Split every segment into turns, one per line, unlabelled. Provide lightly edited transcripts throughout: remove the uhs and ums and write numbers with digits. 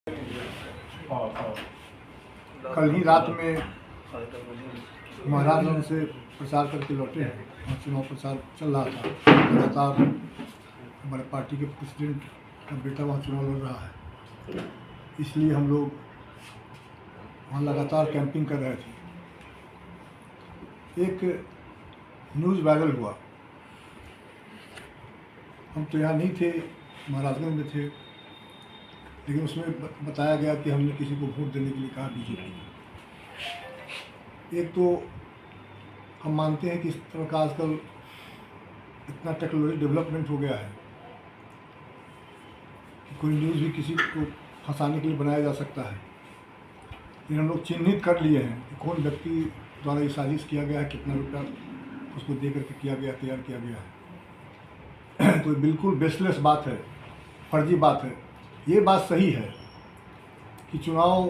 कल ही रात में महाराजगंज से प्रचार करके लौटे हैं और चुनाव प्रचार चल रहा था। लगातार हमारे पार्टी के प्रेसिडेंट का बेटा वहाँ चुनाव लड़ रहा है, इसलिए हम लोग वहाँ लगातार कैंपिंग कर रहे थे। एक न्यूज़ वायरल हुआ, हम तो यहाँ नहीं थे, महाराजगंज में थे, लेकिन उसमें बताया गया कि हमने किसी को वोट देने के लिए कहा बीजेपी को। एक तो हम मानते हैं कि इस तरह का आजकल इतना टेक्नोलॉजी डेवलपमेंट हो गया है कि कोई न्यूज़ भी किसी को फंसाने के लिए बनाया जा सकता है। लेकिन हम लोग चिन्हित कर लिए हैं कि कौन व्यक्ति द्वारा ये साजिश किया गया है, कितना रुपया उसको दे करके किया गया, तैयार किया गया है। तो बिल्कुल बेसलेस बात है, फर्जी बात है। ये बात सही है कि चुनाव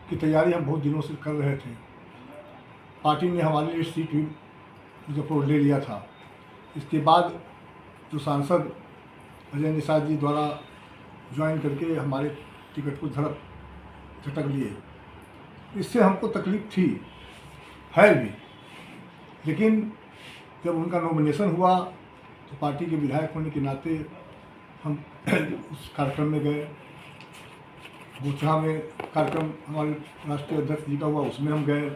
की तैयारी हम बहुत दिनों से कर रहे थे। पार्टी ने हमारे लिए सीट भी मुजफ्फरपुर ले लिया था। इसके बाद जो सांसद अजय निषाद जी द्वारा ज्वाइन करके हमारे टिकट को झटक लिए, इससे हमको तकलीफ थी, है भी। लेकिन जब उनका नॉमिनेशन हुआ तो पार्टी के विधायक होने के नाते हम उस कार्यक्रम में गए। गोचहा में कार्यक्रम हमारे राष्ट्रीय अध्यक्ष जी का हुआ, उसमें हम गए।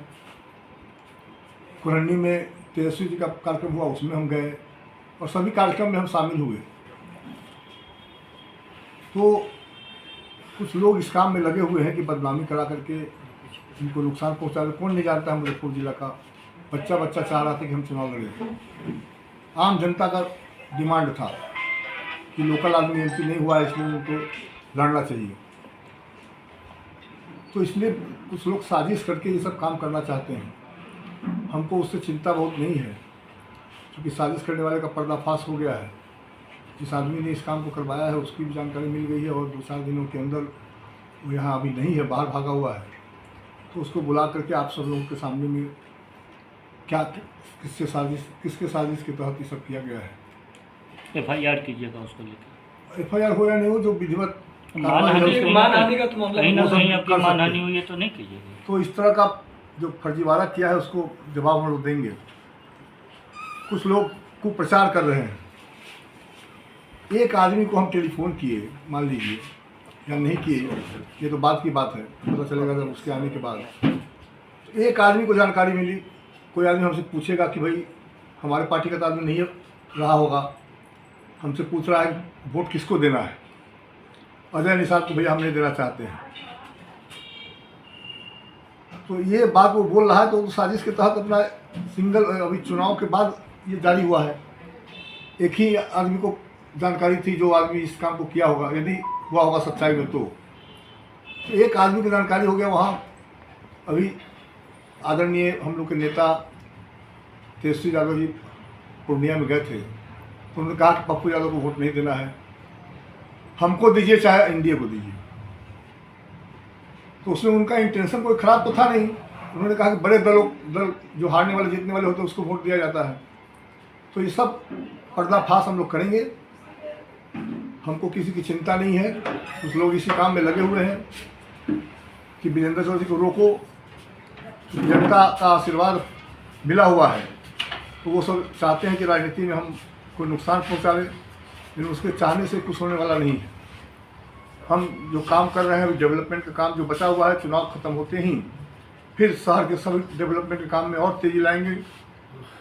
कुरहनी में तेजस्वी जी का कार्यक्रम हुआ, उसमें हम गए, और सभी कार्यक्रम में हम शामिल हुए। तो कुछ लोग इस काम में लगे हुए हैं कि बदनामी करा करके इनको नुकसान पहुंचा रहे। कौन नहीं जानता है मुजफ्फरपुर जिला का बच्चा चाह रहा था कि हम चुनाव लड़े। आम जनता का डिमांड था कि लोकल आदमी एमपी नहीं हुआ, इसलिए उनको लड़ना चाहिए। तो इसलिए कुछ लोग साजिश करके ये सब काम करना चाहते हैं। हमको उससे चिंता बहुत नहीं है, क्योंकि साजिश करने वाले का पर्दाफाश हो गया है। जिस आदमी ने इस काम को करवाया है उसकी भी जानकारी मिल गई है, और 2-4 दिनों के अंदर वो यहाँ अभी नहीं है, बाहर भागा हुआ है। तो उसको बुला करके आप सब लोगों के सामने में क्या किसके साजिश के तहत ये सब किया गया है।
FIR कीजिएगा उसको लेकर।
FIR हो या नहीं हो, जो विधिवत
मानहानि का तो मामला कहीं ना कहीं आपकी मानहानि हुई है तो नहीं कीजिएगा।
तो इस तरह का जो फर्जीवाड़ा किया है उसको जवाब हम लोग देंगे। कुछ लोग कुप्रचार कर रहे हैं। एक आदमी को हम टेलीफोन किए, मान लीजिए, या नहीं किए, ये तो बात की बात है, पता चलेगा जब उसके आने के बाद। एक आदमी को जानकारी मिली, कोई आदमी हमसे पूछेगा कि भाई हमारे पार्टी का तो आदमी नहीं रहा होगा, हमसे पूछ रहा है वोट किसको देना है। अजय निषाद को भैया हम नहीं देना चाहते हैं। तो ये बात वो बोल रहा है, तो साजिश के तहत अपना सिंगल अभी चुनाव के बाद ये जारी हुआ है। एक ही आदमी को जानकारी थी, जो आदमी इस काम को किया होगा, यदि हुआ होगा सच्चाई में। तो एक आदमी की जानकारी हो गया। वहाँ अभी आदरणीय हम लोग के नेता तेजस्वी यादव जी पूर्णिया में गए थे, तो उन्होंने कहा कि पप्पू यादव को वोट नहीं देना है, हमको दीजिए चाहे एनडीए को दीजिए। तो उसमें उनका इंटेंशन कोई ख़राब तो था नहीं। उन्होंने कहा कि बड़े दल जो हारने वाले जीतने वाले होते हैं उसको वोट दिया जाता है। तो ये सब पर्दाफाश हम लोग करेंगे, हमको किसी की चिंता नहीं है। कुछ लोग इसी काम में लगे हुए हैं कि वीरेंद्र चौधरी को रोको, जनता का आशीर्वाद मिला हुआ है, तो वो सब चाहते हैं कि राजनीति में हम कोई नुकसान पहुँचावे, लेकिन उसके चाहने से कुछ होने वाला नहीं है। हम जो काम कर रहे हैं, डेवलपमेंट का काम जो बचा हुआ है, चुनाव खत्म होते ही फिर शहर के सभी डेवलपमेंट के काम में और तेज़ी लाएंगे।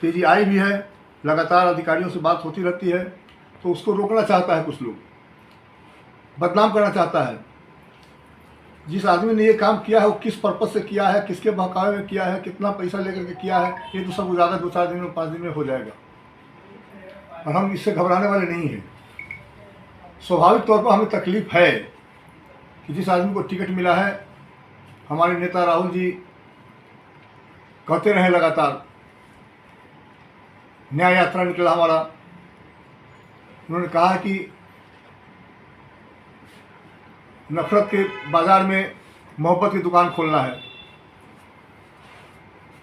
तेज़ी आई भी है, लगातार अधिकारियों से बात होती रहती है। तो उसको रोकना चाहता है कुछ लोग, बदनाम करना चाहता है। जिस आदमी ने ये काम किया है वो किस पर्पज़ से किया है, किसके बहकावे में किया है, कितना पैसा लेकर के किया है, ये तो सब ज़्यादा 2-4 दिन में 5 दिन में हो जाएगा, और हम इससे घबराने वाले नहीं हैं। स्वाभाविक तौर पर हमें तकलीफ़ है कि जिस आदमी को टिकट मिला है, हमारे नेता राहुल जी कहते रहे लगातार, न्याय यात्रा निकला हमारा। उन्होंने कहा है कि नफरत के बाज़ार में मोहब्बत की दुकान खोलना है।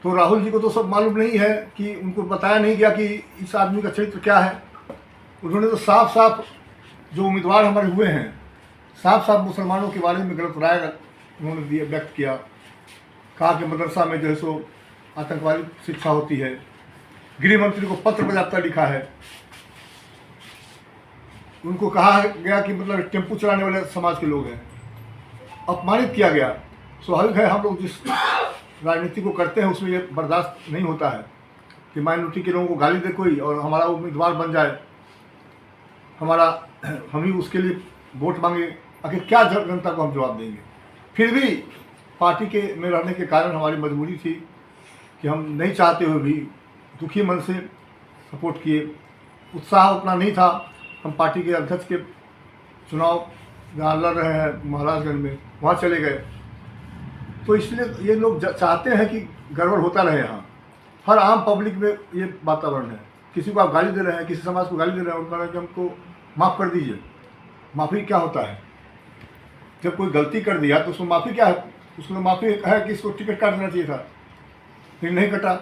तो राहुल जी को तो सब मालूम नहीं है कि उनको बताया नहीं गया कि इस आदमी का चरित्र क्या है। उन्होंने तो साफ साफ जो उम्मीदवार हमारे हुए हैं साफ साफ मुसलमानों के बारे में गलत राय उन्होंने व्यक्त किया। कहा कि मदरसा में जो है सो आतंकवादी शिक्षा होती है। गृह मंत्री को पत्र बजाता लिखा है। उनको कहा गया कि मतलब टेम्पू चलाने वाले समाज के लोग हैं, अपमानित किया गया। स्वाभाविक है, हम लोग जिस राजनीति को करते हैं उसमें ये बर्दाश्त नहीं होता है कि माइनॉरिटी के लोगों को गाली दे कोई और हमारा उम्मीदवार बन जाए, हम ही उसके लिए वोट मांगे। आखिर क्या जनता को हम जवाब देंगे। फिर भी पार्टी के में रहने के कारण हमारी मजबूरी थी कि हम नहीं चाहते हुए भी दुखी मन से सपोर्ट किए। उत्साह उतना नहीं था। हम पार्टी के अध्यक्ष के चुनाव जहाँ लड़ रहे हैं महाराजगंज में, वहाँ चले गए। तो इसलिए ये लोग चाहते हैं कि गड़बड़ होता रहे। यहाँ हर आम पब्लिक में ये वातावरण है। किसी को आप गाली दे रहे हैं, किसी समाज को गाली दे रहे हैं और कह रहे हैं कि हमको माफ़ कर दीजिए। माफ़ी क्या होता है? जब कोई गलती कर दिया तो उसमें माफ़ी क्या है? उसमें माफ़ी है कि इसको टिकट काट देना चाहिए था, लेकिन नहीं कटा।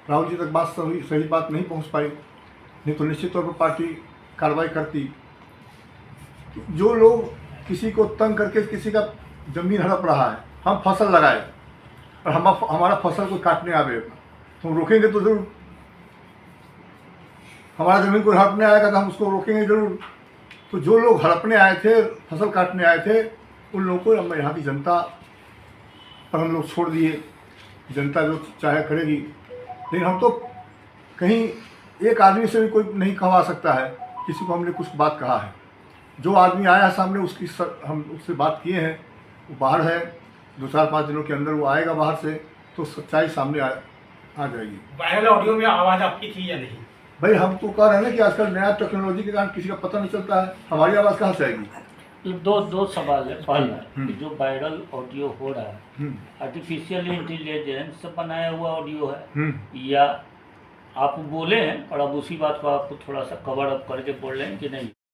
राहुल जी तक बात सही बात नहीं पहुंच पाई, नहीं तो निश्चित तौर पर पार्टी कार्रवाई करती। जो लोग किसी को तंग करके किसी का ज़मीन हड़प रहा है, हम फसल लगाए और हमारा फसल को काटने आवे तो हम रोकेंगे तो ज़रूर। हमारा ज़मीन को हड़पने आएगा तो हम उसको रोकेंगे ज़रूर। तो जो लोग हड़पने आए थे, फसल काटने आए थे, उन लोगों को हम यहाँ की जनता पर हम लोग छोड़ दिए। जनता जो चाहे करेगी। लेकिन हम तो कहीं एक आदमी से भी कोई नहीं कहवा सकता है किसी को हमने कुछ बात कहा है। जो आदमी आया सामने हम उससे बात किए हैं, वो बाहर है। 2-4-5 दिनों के अंदर वो आएगा बाहर से, तो सच्चाई सामने आ जाएगी।
वायरल ऑडियो में आवाज़ आपकी थी या नहीं?
भाई हम तो कह रहे हैं ना कि आजकल नया टेक्नोलॉजी के कारण किसी का पता नहीं चलता है, हमारी आवाज़ कहाँ से आएगी।
दो सवाल है। पहला कि जो वायरल ऑडियो हो रहा है आर्टिफिशियल इंटेलिजेंस से बनाया हुआ ऑडियो है या आप बोले हैं और अब उसी बात को आप थोड़ा सा कवर अप करके बोल रहे हैं कि नहीं?